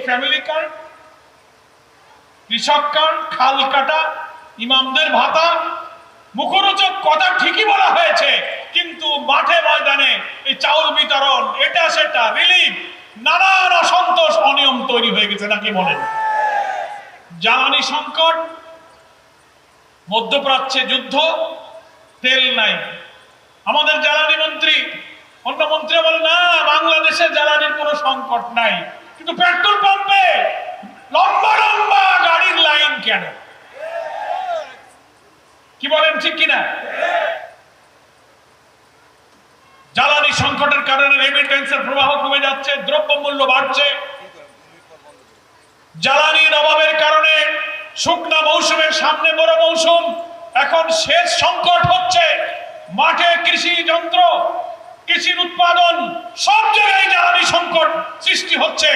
Family card, কৃষক card, খাল কাটা, ইমামদের ভাতা, মুখরোচক কথা ঠিকই বলা হয়েছে, কিন্তু মাঠে ময়দানে এই চাউল বিতরণ, এটা সেটা, রিলিফ, নানান অসন্তোষ, অনিয়ম তৈরি হয়ে গেছে নাকি বলেন? জ্বালানি সংকট, মধ্যপ্রাচ্যে যুদ্ধ, তেল নাই। আমাদের জ্বালানি মন্ত্রী, অন্য মন্ত্রী বলে না বাংলাদেশে জ্বালানির কোনো সংকট নাই, কিন্তু পেট্রোল পাম্পে লম্বা লম্বা গাড়ির লাইন কেন? কি বলেন, ঠিক কিনা? জ্বালানি সংকটের কারণে রেমিটেন্সের প্রবাহ কমে যাচ্ছে, দ্রব্যমূল্য বাড়ছে। জ্বালানির অভাবের কারণে শুকনা মৌসুমের সামনে বড় মৌসুম, এখন সেচ সংকট হচ্ছে। মাঠে কৃষি যন্ত্র, কৃষির উৎপাদন, সব জায়গায় জ্বালানি সংকট সৃষ্টি হচ্ছে।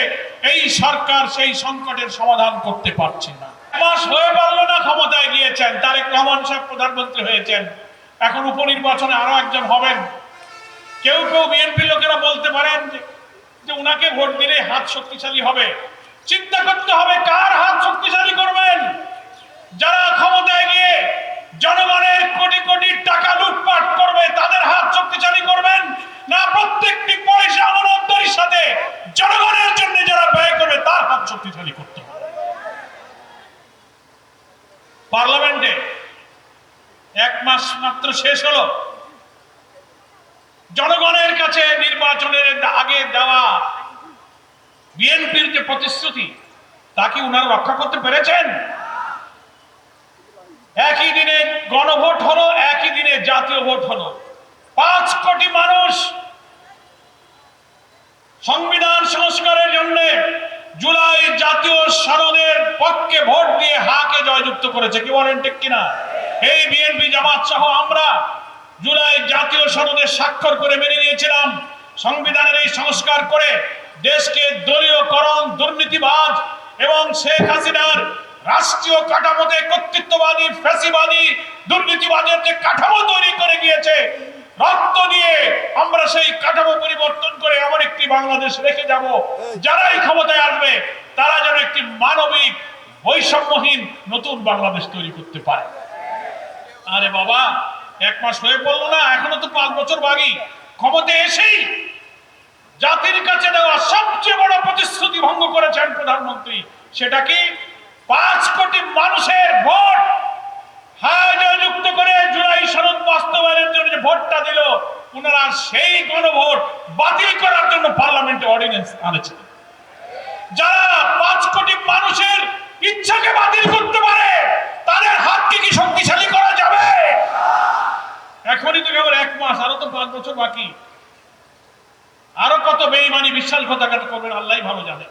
এই সরকার সেই সংকটের সমাধান করতে পারছে না। মাস হয়ে পারলো না, ক্ষমতায় গিয়েছেন, তারেক রহমান সাহেব প্রধানমন্ত্রী হয়েছেন, এখন উপনির্বাচনে আরো একজন হবেন। কেউ কেউ বিএনপি লোকেরা বলতে পারেন যে উনাকে ভোট দিলে হাত শক্তিশালী হবে। চিন্তা করতে হবে কার হাত শক্তিশালী করবেন। যারা ক্ষমতায় গিয়ে জনগণের কোটি কোটি টাকা লুটপাট করবে তাদের হাত শক্তিশালী করবেন, না প্রত্যেকটি পয়সা আমানতদারির সাথে জনগণের জন্য যারা ব্যয় করবে তার হাত শক্তিশালী করতে হবে। পার্লামেন্টে 1 মাস মাত্র শেষ হলো, জনগণের কাছে নির্বাচনের আগে দেওয়া বিএনপির যে প্রতিশ্রুতি তা কি উনারা রক্ষা করতে পেরেছেন? একই দিনে গণভোট হলো, একই দিনে জাতীয় ভোট হলো। 5 কোটি মানুষ সংবিধান সংস্কারের জন্য জুলাই জাতীয় সনদের পক্ষে ভোট দিয়ে হাকে জয়যুক্ত করেছে। কি বলেন, ঠিক কিনা? এই বিএনপি জামাত সহ আমরা জুলাই জাতীয় সনদে স্বাক্ষর করে মেনে নিয়েছিলাম সংবিধানের এই সংস্কার করে দেশকে দলীয়করণ, দুর্নীতিবাদ এবং শেখ হাসিনার রাষ্ট্রীয় কাঠামোতে কর্তৃত্ববাদী, ফ্যাসিবাদী, দুর্নীতিবাদের যে কাঠামো তৈরি করে গিয়েছে, রক্ত দিয়ে আমরা সেই কাঠামো পরিবর্তন করে এমন একটি বাংলাদেশ রেখে যাব, যারাই ক্ষমতায় আসবে তারা যেন একটি মানবিক, বৈষম্যহীন নতুন বাংলাদেশ তৈরি করতে পারে। আরে বাবা, 1 মাস হয়ে পড়লো না, এখনো তো 5 বছর বাকি। ক্ষমতায় এসেই জাতির কাছে দেওয়া সবচেয়ে বড় প্রতিশ্রুতি ভঙ্গ করেছেন প্রধানমন্ত্রী। সেটা কি? 5 কোটি মানুষের ভোট হায় জয়যুক্ত করে জুলাই সনদ বাস্তবায়নের জন্য যে ভোটটা দিল, ওনারা সেই গণভোট বাতিল করার জন্য পার্লামেন্টে অর্ডিন্যান্স আনেছেন। যারা 5 কোটি মানুষের ইচ্ছাকে বাতিল করতে পারে তাদের হাতকে কি শক্তিশালী করা যাবে? এখনই তো কেবল 1 মাস, আরো তো 5 বছর বাকি। আরো কত বেঈমানি বিশ্বাসঘাতকতা করবেন আল্লাহই ভালো জানে।